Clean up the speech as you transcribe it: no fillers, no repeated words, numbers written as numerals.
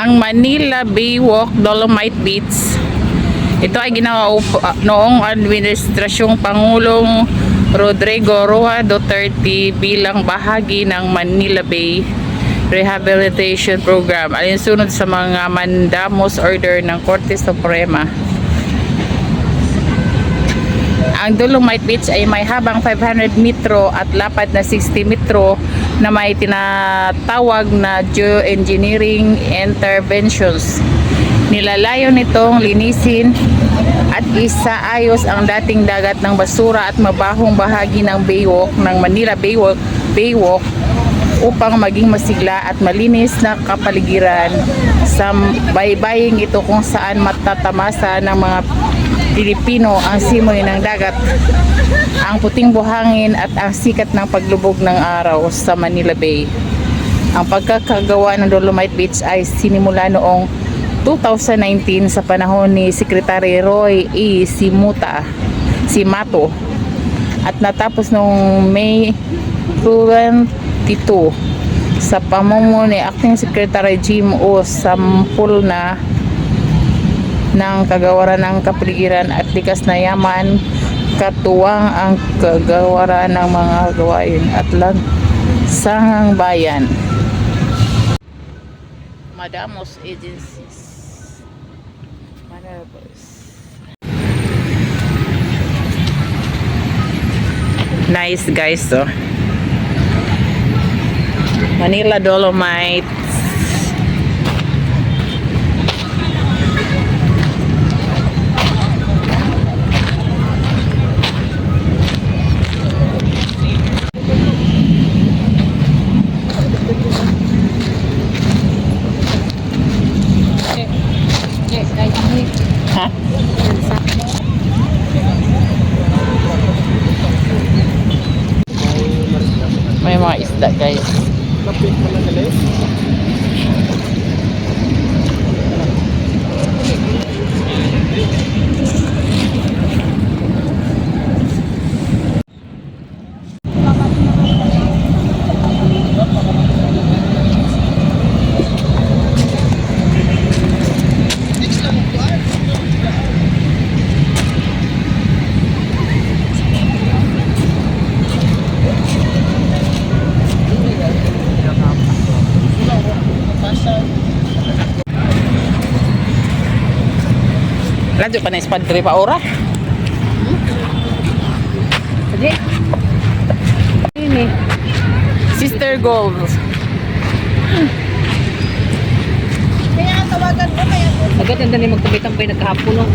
ang Manila Baywalk Dolomite Beach. Ito ay ginawa noong administrasyong Pangulong Rodrigo Roa Duterte bilang bahagi ng Manila Bay Rehabilitation Program, alinsunod sa mga mandamus order ng Korte Suprema. Ang Dolomite Beach ay may habang 500 metro at lapad na 60 metro na may tinatawag na geoengineering interventions. Nilalayo nitong linisin at isaayos ang dating dagat ng basura at mabahong bahagi ng baywalk ng Manila Baywalk upang maging masigla at malinis na kapaligiran sa baybaying ito kung saan matatamasa ng mga Pilipino ang simoy ng dagat, ang puting buhangin at ang sikat ng paglubog ng araw sa Manila Bay. Ang pagkakagawa ng Dolomite Beach ay sinimula noong 2019 sa panahon ni Secretary Roy E. Simato at natapos noong May 22 sa pamumuno ni Acting Secretary Jim O. Sampulna ng Kagawaran ng Kapaligiran at Likas na Yaman, katuwang ang kagawaran ng mga gawain at lansangang bayan. Madamos Agencies. Nice guys, so Manila Dolomite. Ha? May mga isda guys. Lanjut pa na ispadre pa ora. Sige. Ini Sister Gold. Kaya tawagan mo kaya Agad ang dali magtabi-tampay nagkahapon no.